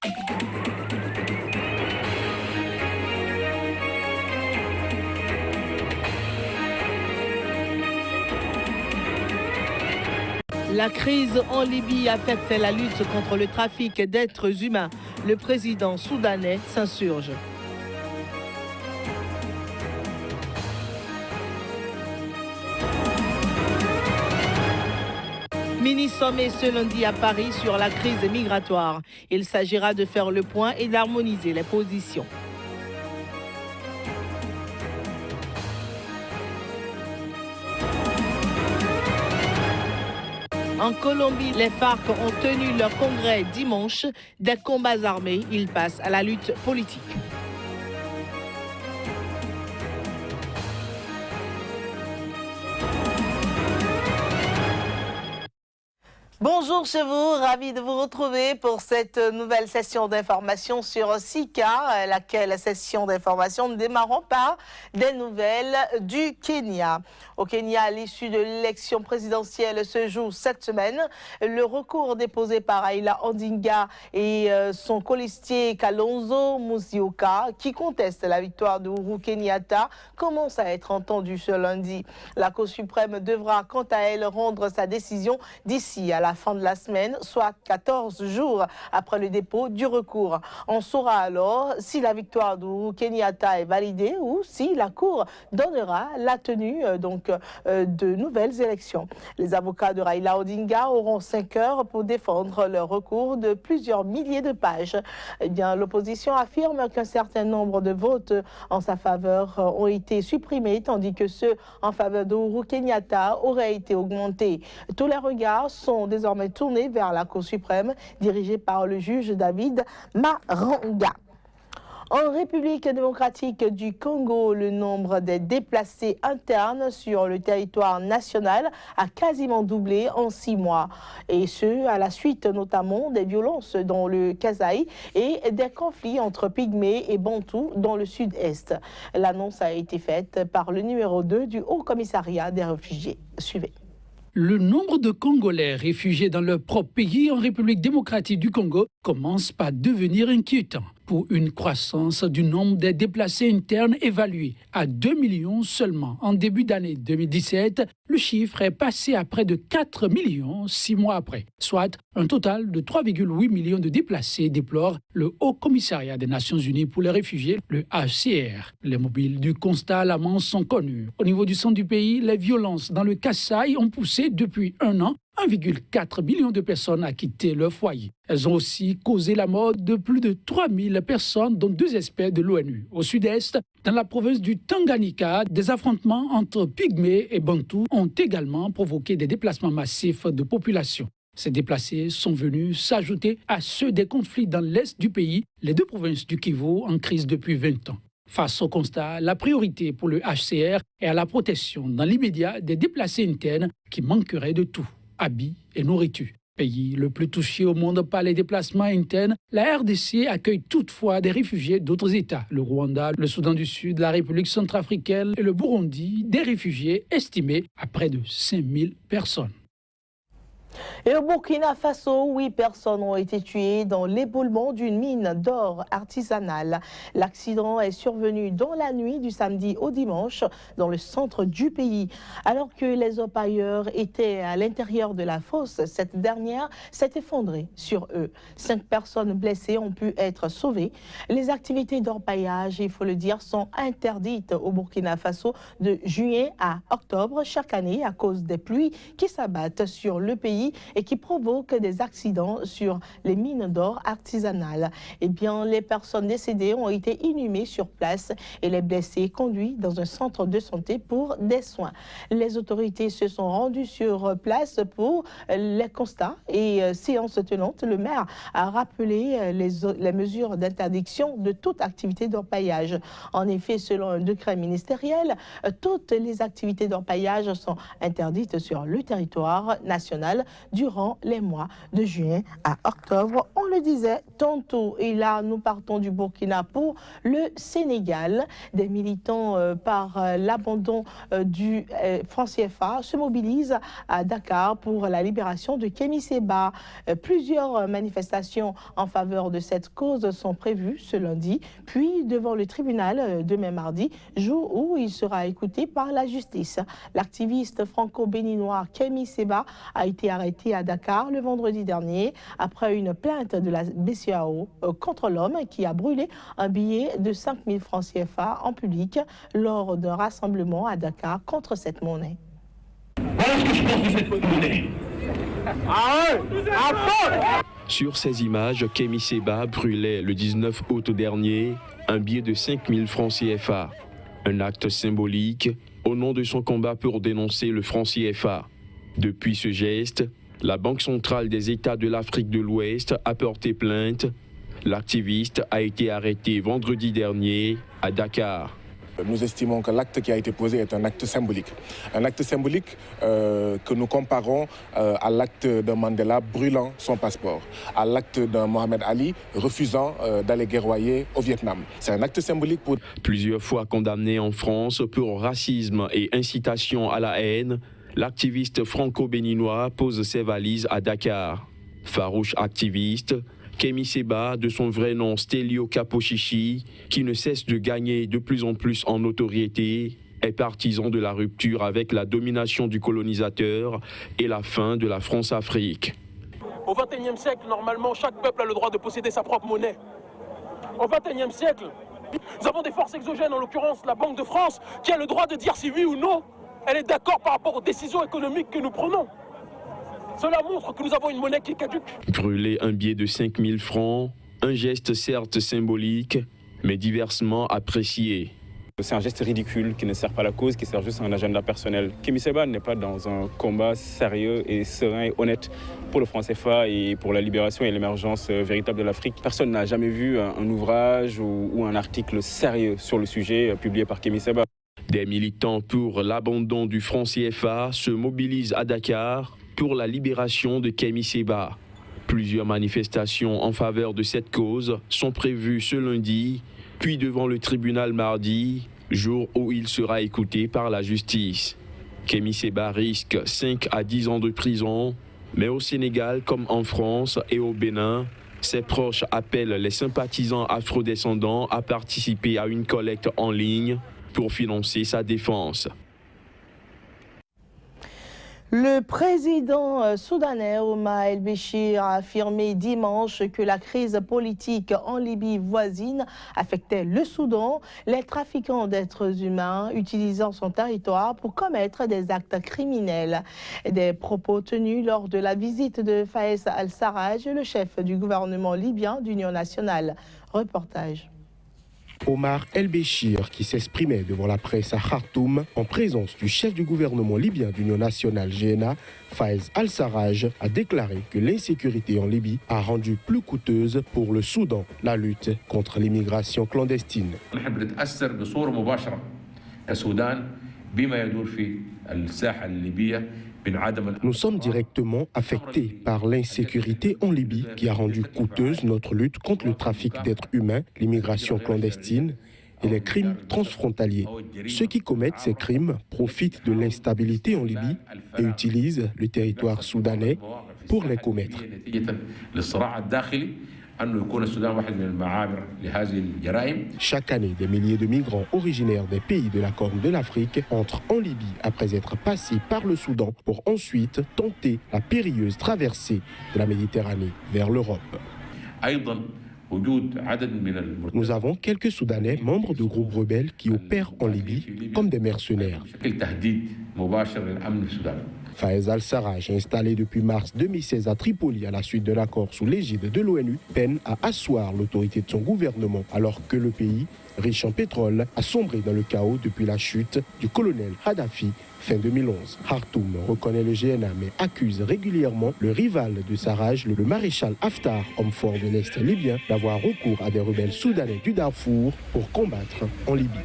La crise en Libye affecte la lutte contre le trafic d'êtres humains. Le président soudanais s'insurge. Mini-sommet ce lundi à Paris sur la crise migratoire. Il s'agira de faire le point et d'harmoniser les positions. En Colombie, les FARC ont tenu leur congrès dimanche. Des combats armés, ils passent à la lutte politique. Bonjour chez vous, ravi de vous retrouver pour cette nouvelle session d'information sur Sika, laquelle session d'information démarrant par des nouvelles du Kenya. Au Kenya, à l'issue de l'élection présidentielle se joue cette semaine. Le recours déposé par Raila Odinga et son colistier Kalonzo Musyoka, qui conteste la victoire de Uhuru Kenyatta, commence à être entendu ce lundi. La Cour suprême devra quant à elle rendre sa décision d'ici à la fin de la semaine, soit 14 jours après le dépôt du recours. On saura alors si la victoire d'Uhuru Kenyatta est validée ou si la Cour donnera la tenue de nouvelles élections. Les avocats de Raila Odinga auront 5 heures pour défendre leur recours de plusieurs milliers de pages. Eh bien, l'opposition affirme qu'un certain nombre de votes en sa faveur ont été supprimés, tandis que ceux en faveur d'Uhuru Kenyatta auraient été augmentés. Tous les regards sont désormais tournés vers la Cour suprême, dirigée par le juge David Maranga. En République démocratique du Congo, le nombre des déplacés internes sur le territoire national a quasiment doublé en 6 mois. Et ce, à la suite notamment des violences dans le Kasaï et des conflits entre Pygmées et Bantous dans le sud-est. L'annonce a été faite par le numéro 2 du Haut Commissariat des réfugiés. Suivez. Le nombre de Congolais réfugiés dans leur propre pays en République démocratique du Congo commence par devenir inquiétant. Pour une croissance du nombre des déplacés internes évalué à 2 millions seulement en début d'année 2017, le chiffre est passé à près de 4 millions 6 mois après, soit un total de 3,8 millions de déplacés, déplore le Haut Commissariat des Nations Unies pour les réfugiés, le HCR. Les mobiles du constat alarmant sont connus. Au niveau du centre du pays, les violences dans le Kasaï ont poussé depuis un an 1,4 million de personnes à quitter leur foyer. Elles ont aussi causé la mort de plus de 3000 personnes, dont 2 experts de l'ONU. Au sud-est, dans la province du Tanganyika, des affrontements entre Pygmées et Bantous ont également provoqué des déplacements massifs de population. Ces déplacés sont venus s'ajouter à ceux des conflits dans l'est du pays, les 2 provinces du Kivu en crise depuis 20 ans. Face au constat, la priorité pour le HCR est à la protection dans l'immédiat des déplacés internes qui manqueraient de tout. Habits et nourriture. Pays le plus touché au monde par les déplacements internes, la RDC accueille toutefois des réfugiés d'autres États. Le Rwanda, le Soudan du Sud, la République centrafricaine et le Burundi, des réfugiés estimés à près de 5000 personnes. Et au Burkina Faso, 8 personnes ont été tuées dans l'éboulement d'une mine d'or artisanale. L'accident est survenu dans la nuit du samedi au dimanche dans le centre du pays. Alors que les orpailleurs étaient à l'intérieur de la fosse, cette dernière s'est effondrée sur eux. 5 personnes blessées ont pu être sauvées. Les activités d'orpaillage, il faut le dire, sont interdites au Burkina Faso de juillet à octobre chaque année à cause des pluies qui s'abattent sur le pays et qui provoquent des accidents sur les mines d'or artisanales. Eh bien, les personnes décédées ont été inhumées sur place et les blessés conduits dans un centre de santé pour des soins. Les autorités se sont rendues sur place pour les constats et séance tenante, le maire a rappelé les mesures d'interdiction de toute activité d'orpaillage. En effet, selon un décret ministériel, toutes les activités d'orpaillage sont interdites sur le territoire national durant les mois de juin à octobre. On le disait tantôt. Et là, nous partons du Burkina pour le Sénégal. Des militants par l'abandon du franc CFA se mobilisent à Dakar pour la libération de Kémi Séba. Plusieurs manifestations en faveur de cette cause sont prévues ce lundi, puis devant le tribunal demain mardi, jour où il sera écouté par la justice. L'activiste franco-béninois Kémi Séba a été arrêté à Dakar le vendredi dernier après une plainte de la BCEAO contre l'homme qui a brûlé un billet de 5 000 francs CFA en public lors d'un rassemblement à Dakar contre cette monnaie. Voilà ce que je pense de cette monnaie. Sur ces images, Kémi Séba brûlait le 19 août dernier un billet de 5 000 francs CFA. Un acte symbolique au nom de son combat pour dénoncer le franc CFA. Depuis ce geste, la Banque centrale des États de l'Afrique de l'Ouest a porté plainte. L'activiste a été arrêté vendredi dernier à Dakar. Nous estimons que l'acte qui a été posé est un acte symbolique. Un acte symbolique que nous comparons à l'acte d'un Mandela brûlant son passeport, à l'acte d'un Mohamed Ali refusant d'aller guerroyer au Vietnam. C'est un acte symbolique pour... Plusieurs fois condamné en France pour racisme et incitation à la haine, l'activiste franco-béninois pose ses valises à Dakar. Farouche activiste, Kémi Séba, de son vrai nom Stélio Kapochichi, qui ne cesse de gagner de plus en plus en notoriété, est partisan de la rupture avec la domination du colonisateur et la fin de la France-Afrique. Au XXIe siècle, normalement, chaque peuple a le droit de posséder sa propre monnaie. Au XXIe siècle, nous avons des forces exogènes, en l'occurrence la Banque de France, qui a le droit de dire si oui ou non elle est d'accord par rapport aux décisions économiques que nous prenons. Cela montre que nous avons une monnaie qui est caduque. Brûler un billet de 5 000 francs, un geste certes symbolique, mais diversement apprécié. C'est un geste ridicule qui ne sert pas la cause, qui sert juste à un agenda personnel. Kémi Séba n'est pas dans un combat sérieux et serein et honnête pour le franc CFA et pour la libération et l'émergence véritable de l'Afrique. Personne n'a jamais vu un ouvrage ou un article sérieux sur le sujet publié par Kémi Séba. Des militants pour l'abandon du franc CFA se mobilisent à Dakar pour la libération de Kémi Séba. Plusieurs manifestations en faveur de cette cause sont prévues ce lundi, puis devant le tribunal mardi, jour où il sera écouté par la justice. Kémi Séba risque 5 à 10 ans de prison, mais au Sénégal comme en France et au Bénin, ses proches appellent les sympathisants afrodescendants à participer à une collecte en ligne pour financer sa défense. Le président soudanais Omar el-Béchir a affirmé dimanche que la crise politique en Libye voisine affectait le Soudan, les trafiquants d'êtres humains utilisant son territoire pour commettre des actes criminels. Des propos tenus lors de la visite de Fayez al-Sarraj, le chef du gouvernement libyen d'Union nationale. Reportage. Omar el-Béchir, qui s'exprimait devant la presse à Khartoum en présence du chef du gouvernement libyen d'Union nationale GNA, Fayez al-Sarraj, a déclaré que l'insécurité en Libye a rendu plus coûteuse pour le Soudan la lutte contre l'immigration clandestine. Nous sommes directement affectés par l'insécurité en Libye qui a rendu coûteuse notre lutte contre le trafic d'êtres humains, l'immigration clandestine et les crimes transfrontaliers. Ceux qui commettent ces crimes profitent de l'instabilité en Libye et utilisent le territoire soudanais pour les commettre. Chaque année, des milliers de migrants originaires des pays de la Corne de l'Afrique entrent en Libye après être passés par le Soudan pour ensuite tenter la périlleuse traversée de la Méditerranée vers l'Europe. Nous avons quelques Soudanais membres de groupes rebelles qui opèrent en Libye comme des mercenaires. Fayez al-Sarraj, installé depuis mars 2016 à Tripoli à la suite de l'accord sous l'égide de l'ONU, peine à asseoir l'autorité de son gouvernement alors que le pays, riche en pétrole, a sombré dans le chaos depuis la chute du colonel Kadhafi fin 2011. Khartoum reconnaît le GNA mais accuse régulièrement le rival de Sarraj, le maréchal Haftar, homme fort de l'Est libyen, d'avoir recours à des rebelles soudanais du Darfour pour combattre en Libye.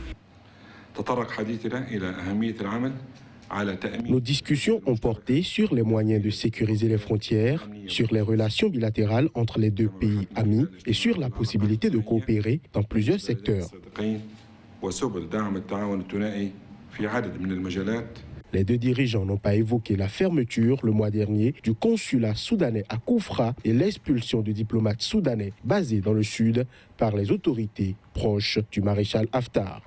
Nos discussions ont porté sur les moyens de sécuriser les frontières, sur les relations bilatérales entre les deux pays amis et sur la possibilité de coopérer dans plusieurs secteurs. Les deux dirigeants n'ont pas évoqué la fermeture le mois dernier du consulat soudanais à Koufra et l'expulsion de diplomates soudanais basés dans le sud par les autorités proches du maréchal Haftar.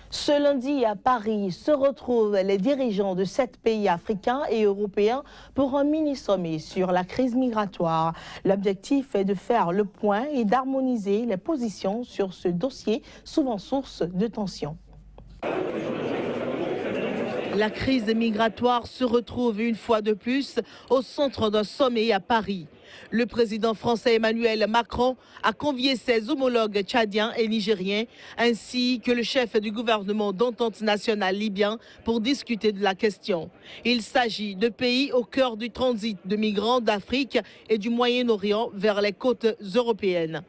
Ce lundi à Paris se retrouvent les dirigeants de 7 pays africains et européens pour un mini-sommet sur la crise migratoire. L'objectif est de faire le point et d'harmoniser les positions sur ce dossier souvent source de tensions. La crise migratoire se retrouve une fois de plus au centre d'un sommet à Paris. Le président français Emmanuel Macron a convié ses homologues tchadiens et nigériens, ainsi que le chef du gouvernement d'entente nationale libyen pour discuter de la question. Il s'agit de pays au cœur du transit de migrants d'Afrique et du Moyen-Orient vers les côtes européennes.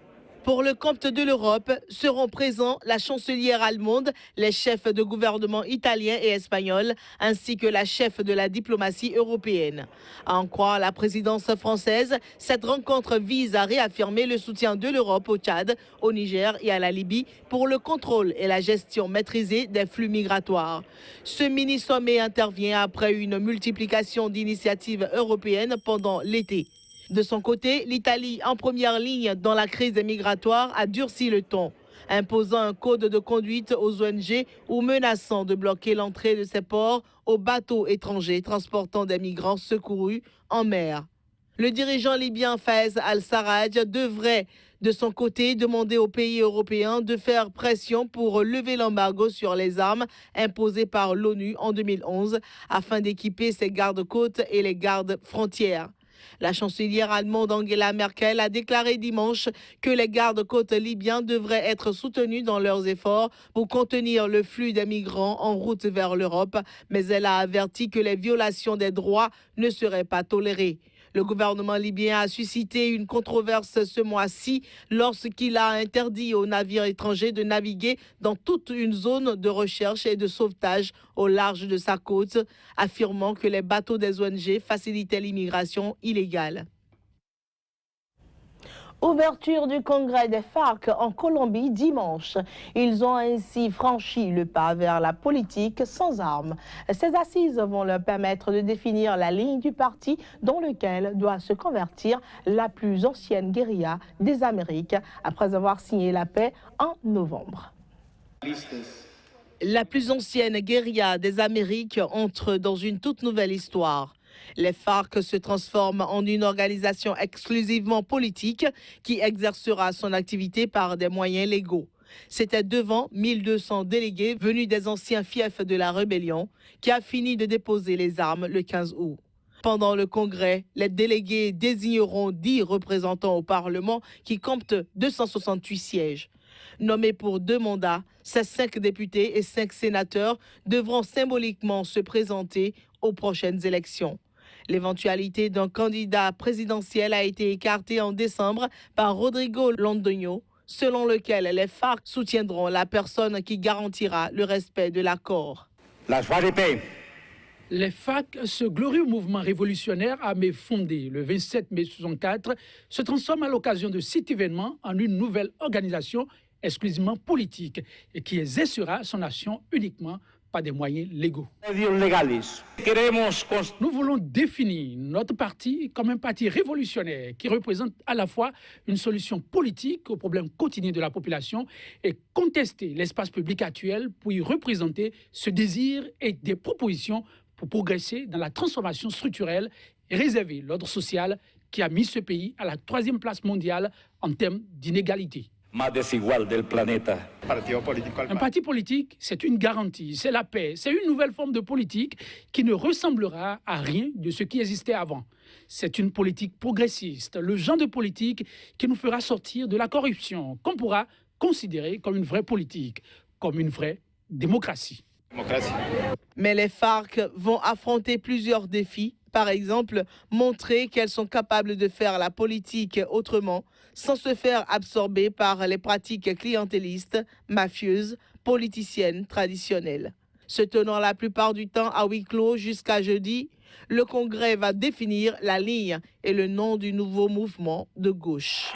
Pour le compte de l'Europe, seront présents la chancelière allemande, les chefs de gouvernement italiens et espagnols, ainsi que la chef de la diplomatie européenne. À en croire la présidence française, cette rencontre vise à réaffirmer le soutien de l'Europe au Tchad, au Niger et à la Libye pour le contrôle et la gestion maîtrisée des flux migratoires. Ce mini-sommet intervient après une multiplication d'initiatives européennes pendant l'été. De son côté, l'Italie, en première ligne dans la crise migratoire, a durci le ton, imposant un code de conduite aux ONG ou menaçant de bloquer l'entrée de ses ports aux bateaux étrangers transportant des migrants secourus en mer. Le dirigeant libyen Fayez al-Sarraj devrait, de son côté, demander aux pays européens de faire pression pour lever l'embargo sur les armes imposé par l'ONU en 2011 afin d'équiper ses gardes-côtes et les gardes-frontières. La chancelière allemande Angela Merkel a déclaré dimanche que les gardes-côtes libyens devraient être soutenus dans leurs efforts pour contenir le flux des migrants en route vers l'Europe, mais elle a averti que les violations des droits ne seraient pas tolérées. Le gouvernement libyen a suscité une controverse ce mois-ci lorsqu'il a interdit aux navires étrangers de naviguer dans toute une zone de recherche et de sauvetage au large de sa côte, affirmant que les bateaux des ONG facilitaient l'immigration illégale. Ouverture du congrès des FARC en Colombie dimanche. Ils ont ainsi franchi le pas vers la politique sans armes. Ces assises vont leur permettre de définir la ligne du parti dans lequel doit se convertir la plus ancienne guérilla des Amériques après avoir signé la paix en novembre. La plus ancienne guérilla des Amériques entre dans une toute nouvelle histoire. Les FARC se transforment en une organisation exclusivement politique qui exercera son activité par des moyens légaux. C'était devant 1200 délégués venus des anciens fiefs de la rébellion qui a fini de déposer les armes le 15 août. Pendant le congrès, les délégués désigneront 10 représentants au Parlement qui comptent 268 sièges. Nommés pour 2 mandats, ces 5 députés et 5 sénateurs devront symboliquement se présenter aux prochaines élections. L'éventualité d'un candidat présidentiel a été écartée en décembre par Rodrigo Londoño, selon lequel les FARC soutiendront la personne qui garantira le respect de l'accord. La joie de paix. Les FARC, ce glorieux mouvement révolutionnaire armé fondé le 27 mai 1964, se transforme à l'occasion de cet événement en une nouvelle organisation exclusivement politique et qui exercera son action uniquement par des moyens légaux. Nous voulons définir notre parti comme un parti révolutionnaire qui représente à la fois une solution politique aux problèmes quotidiens de la population et contester l'espace public actuel pour y représenter ce désir et des propositions pour progresser dans la transformation structurelle et réserver l'ordre social qui a mis ce pays à la 3e place mondiale en termes d'inégalité. Más desigual del planeta. Un parti politique, c'est une garantie, c'est la paix, c'est une nouvelle forme de politique qui ne ressemblera à rien de ce qui existait avant. C'est une politique progressiste, le genre de politique qui nous fera sortir de la corruption, qu'on pourra considérer comme une vraie politique, comme une vraie démocratie. Mais les FARC vont affronter plusieurs défis. Par exemple, montrer qu'elles sont capables de faire la politique autrement, sans se faire absorber par les pratiques clientélistes, mafieuses, politiciennes traditionnelles. Se tenant la plupart du temps à huis clos jusqu'à jeudi, le Congrès va définir la ligne et le nom du nouveau mouvement de gauche.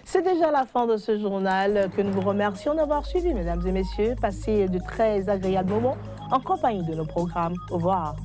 C'est déjà la fin de ce journal que nous vous remercions d'avoir suivi, mesdames et messieurs. Passez de très agréables moments en compagnie de nos programmes. Au revoir.